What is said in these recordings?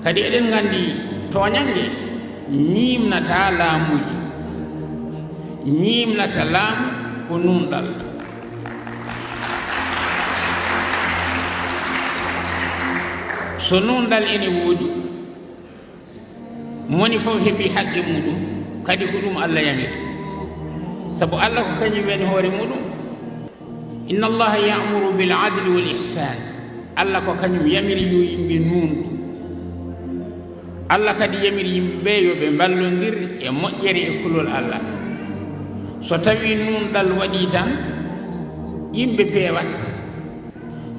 kadi eɗen nganndi toñange ñiimnata laamuji, ñiimnata laamu ko nunɗal. so nunɗal ene woodi moni fof heɓi haqqe muɗum, kadi ko ɗum Allah yamiri, sabu Allah ko kañum woni hoore muɗum. inna allaha ya'muru bil adli wal ihsan, Allah ko kañum yamiri yo yimɓe nunɗu. Allah kadi yamiri yimɓe ɓe yo ɓe mballondir e moƴƴere e kulol Allah. so tawi nunɗal waɗi tan yimɓe peewat,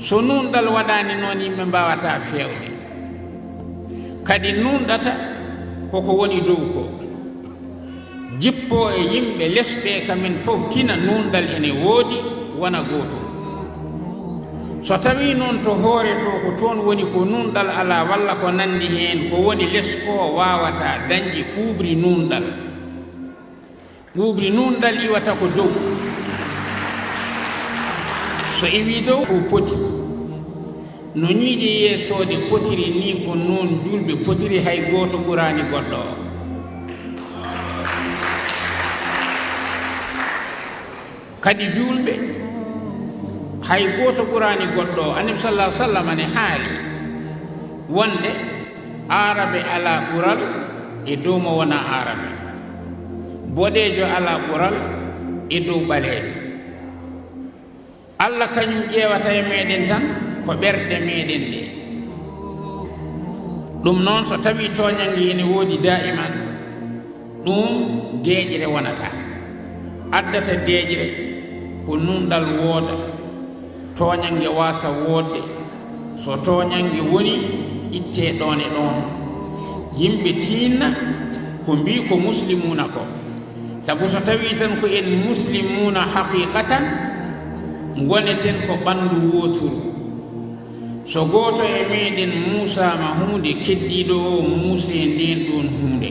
so nunɗal waɗani noon yimɓe mbawata fewde. kadi nunɗata koko woni dow ko, jippo e yimɓe lesɓe kamen fof tina nunɗal ene woodi wona gooto. so tawi noon to hoore to ko toon woni ko nunɗal ala walla ko nandi heen, ko woni les o wawata dañde kuubri nunɗal. kuubri nunɗal iwata ko dow. so iwi dow fof poti no ñiiƴe yeesoode potiri ni ko noon julɓe potiri, hay gooto ɓurani goɗɗo o. kadi julɓe hay gooto ɓurani goɗɗo o. annabi sallah sallam ane haali wonde arabe ala ɓural e dow mo wona arabe, boɗejo ala ɓural e dow ɓaleejo. Allah kañum ƴeewata e meɗen tan ko ɓerɗe meɗen ɗe. ɗum noon so tawi toñange ene woodi da'iman, ɗum deeƴre wonata. addata deeƴre ko nunɗal wooda, toñange wasa woodde. so toñange woni itte ɗon e ɗon, yimɓe tinna ko mbi ko muslimuna ko, sabu so tawi tan ko en muslimuna haqiqatan goneten ko ɓandu woturu. so gooto e meɗen muusama hunde keddiɗo o muuse nden ɗon hunde,